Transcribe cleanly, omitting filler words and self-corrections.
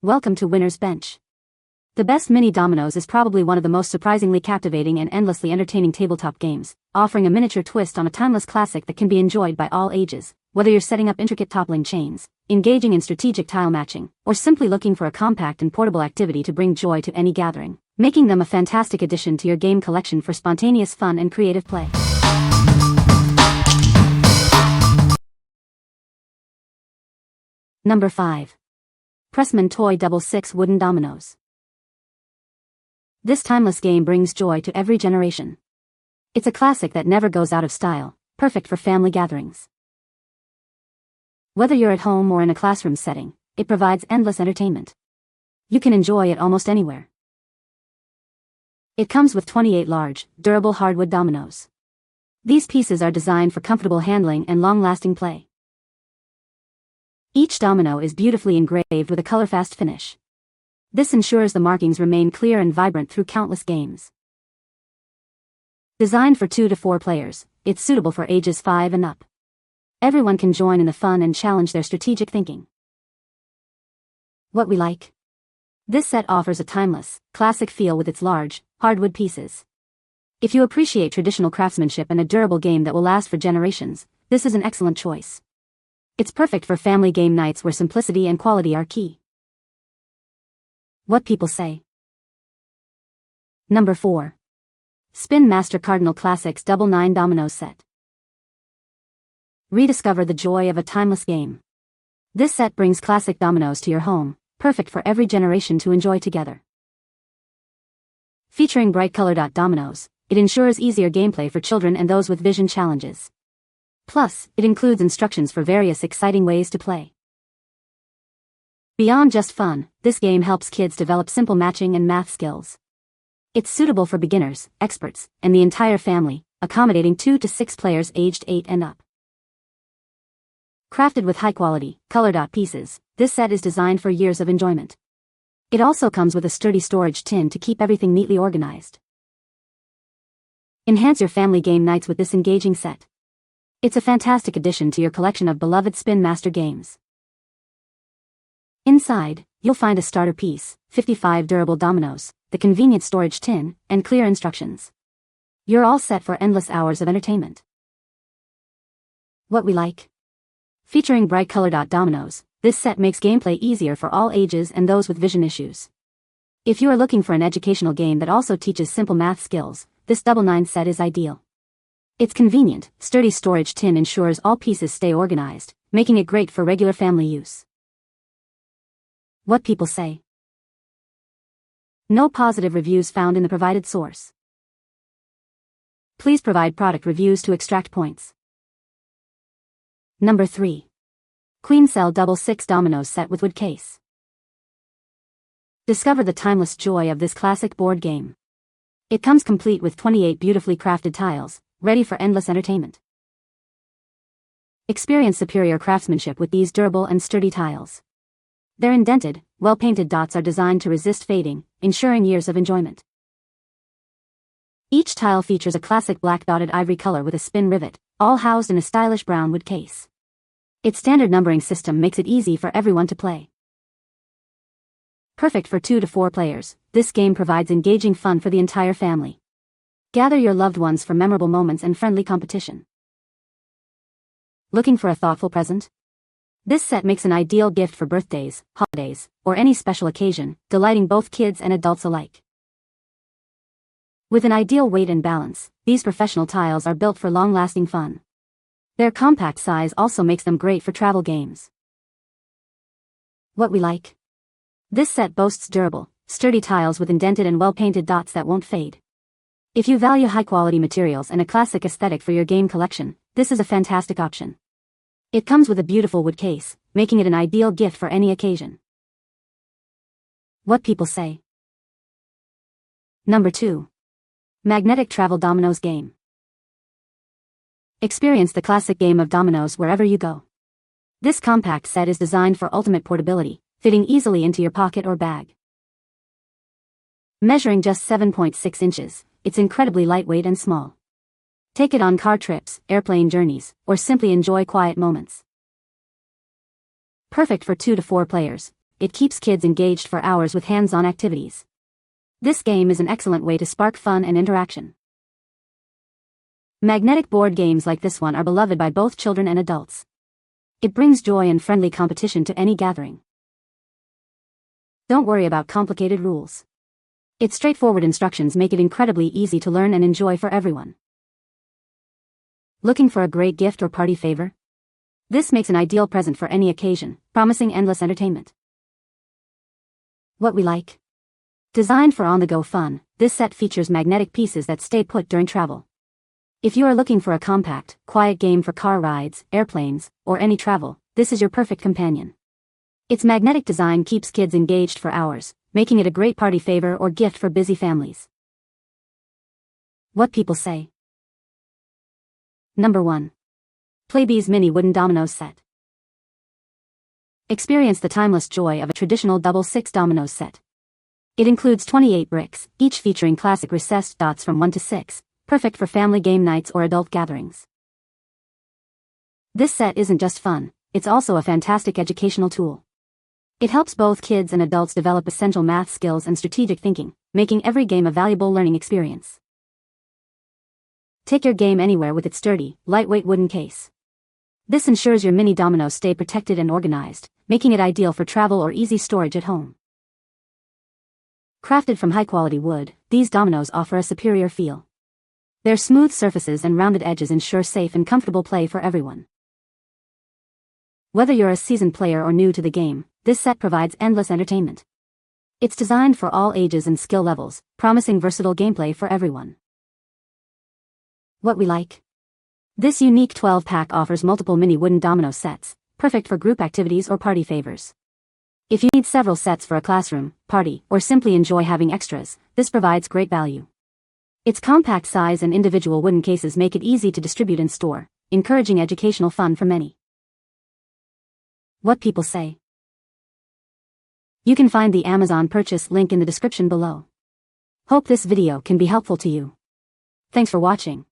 Welcome to Winner's Bench. The best Mini Dominoes is probably one of the most surprisingly captivating and endlessly entertaining tabletop games, offering a miniature twist on a timeless classic that can be enjoyed by all ages, whether you're setting up intricate toppling chains, engaging in strategic tile matching, or simply looking for a compact and portable activity to bring joy to any gathering, making them a fantastic addition to your game collection for spontaneous fun and creative play. Number 5. Pressman Toy Double 6 Wooden Dominoes. This timeless game brings joy to every generation. It's a classic that never goes out of style, perfect for family gatherings. Whether you're at home or in a classroom setting, it provides endless entertainment. You can enjoy it almost anywhere. It comes with 28 large, durable hardwood dominoes. These pieces are designed for comfortable handling and long-lasting play. Each domino is beautifully engraved with a color-fast finish. This ensures the markings remain clear and vibrant through countless games. Designed for 2 to 4 players, it's suitable for ages 5 and up. Everyone can join in the fun and challenge their strategic thinking. What we like? This set offers a timeless, classic feel with its large, hardwood pieces. If you appreciate traditional craftsmanship and a durable game that will last for generations, this is an excellent choice. It's perfect for family game nights where simplicity and quality are key. What people say. Number 4. Spin Master Cardinal Classics Double 9 Dominoes Set. Rediscover the joy of a timeless game. This set brings classic dominoes to your home, perfect for every generation to enjoy together. Featuring bright color dominoes, it ensures easier gameplay for children and those with vision challenges. Plus, it includes instructions for various exciting ways to play. Beyond just fun, this game helps kids develop simple matching and math skills. It's suitable for beginners, experts, and the entire family, accommodating 2 to 6 players aged 8 and up. Crafted with high-quality, color pieces, this set is designed for years of enjoyment. It also comes with a sturdy storage tin to keep everything neatly organized. Enhance your family game nights with this engaging set. It's a fantastic addition to your collection of beloved Spin Master games. Inside, you'll find a starter piece, 55 durable dominoes, the convenient storage tin, and clear instructions. You're all set for endless hours of entertainment. What we like? Featuring bright color dominoes, this set makes gameplay easier for all ages and those with vision issues. If you are looking for an educational game that also teaches simple math skills, this Double 9 set is ideal. Its convenient, sturdy storage tin ensures all pieces stay organized, making it great for regular family use. What people say. No positive reviews found in the provided source. Please provide product reviews to extract points. Number 3. Queensell Double 6 Dominoes Set with Wood Case. Discover the timeless joy of this classic board game. It comes complete with 28 beautifully crafted tiles, ready for endless entertainment. Experience superior craftsmanship with these durable and sturdy tiles. Their indented, well-painted dots are designed to resist fading, ensuring years of enjoyment. Each tile features a classic black dotted ivory color with a spin rivet, all housed in a stylish brown wood case. Its standard numbering system makes it easy for everyone to play. Perfect for 2 to 4 players, this game provides engaging fun for the entire family. Gather your loved ones for memorable moments and friendly competition. Looking for a thoughtful present? This set makes an ideal gift for birthdays, holidays, or any special occasion, delighting both kids and adults alike. With an ideal weight and balance, these professional tiles are built for long-lasting fun. Their compact size also makes them great for travel games. What we like? This set boasts durable, sturdy tiles with indented and well-painted dots that won't fade. If you value high-quality materials and a classic aesthetic for your game collection, this is a fantastic option. It comes with a beautiful wood case, making it an ideal gift for any occasion. What people say. Number 2. Magnetic Travel Dominoes Game. Experience the classic game of dominoes wherever you go. This compact set is designed for ultimate portability, fitting easily into your pocket or bag. Measuring just 7.6 inches, it's incredibly lightweight and small. Take it on car trips, airplane journeys, or simply enjoy quiet moments. Perfect for 2 to 4 players, it keeps kids engaged for hours with hands-on activities. This game is an excellent way to spark fun and interaction. Magnetic board games like this one are beloved by both children and adults. It brings joy and friendly competition to any gathering. Don't worry about complicated rules. Its straightforward instructions make it incredibly easy to learn and enjoy for everyone. Looking for a great gift or party favor? This makes an ideal present for any occasion, promising endless entertainment. What we like. Designed for on-the-go fun, this set features magnetic pieces that stay put during travel. If you are looking for a compact, quiet game for car rides, airplanes, or any travel, this is your perfect companion. Its magnetic design keeps kids engaged for hours, making it a great party favor or gift for busy families. What people say. Number 1. Playbees Mini Wooden Dominoes Set. Experience the timeless joy of a traditional double 6 dominoes set. It includes 28 bricks, each featuring classic recessed dots from 1 to 6, perfect for family game nights or adult gatherings. This set isn't just fun, it's also a fantastic educational tool. It helps both kids and adults develop essential math skills and strategic thinking, making every game a valuable learning experience. Take your game anywhere with its sturdy, lightweight wooden case. This ensures your mini dominoes stay protected and organized, making it ideal for travel or easy storage at home. Crafted from high-quality wood, these dominoes offer a superior feel. Their smooth surfaces and rounded edges ensure safe and comfortable play for everyone. Whether you're a seasoned player or new to the game, this set provides endless entertainment. It's designed for all ages and skill levels, promising versatile gameplay for everyone. What we like. This unique 12-pack offers multiple mini wooden domino sets, perfect for group activities or party favors. If you need several sets for a classroom, party, or simply enjoy having extras, this provides great value. Its compact size and individual wooden cases make it easy to distribute and store, encouraging educational fun for many. What people say. You can find the Amazon purchase link in the description below. Hope this video can be helpful to you. Thanks for watching.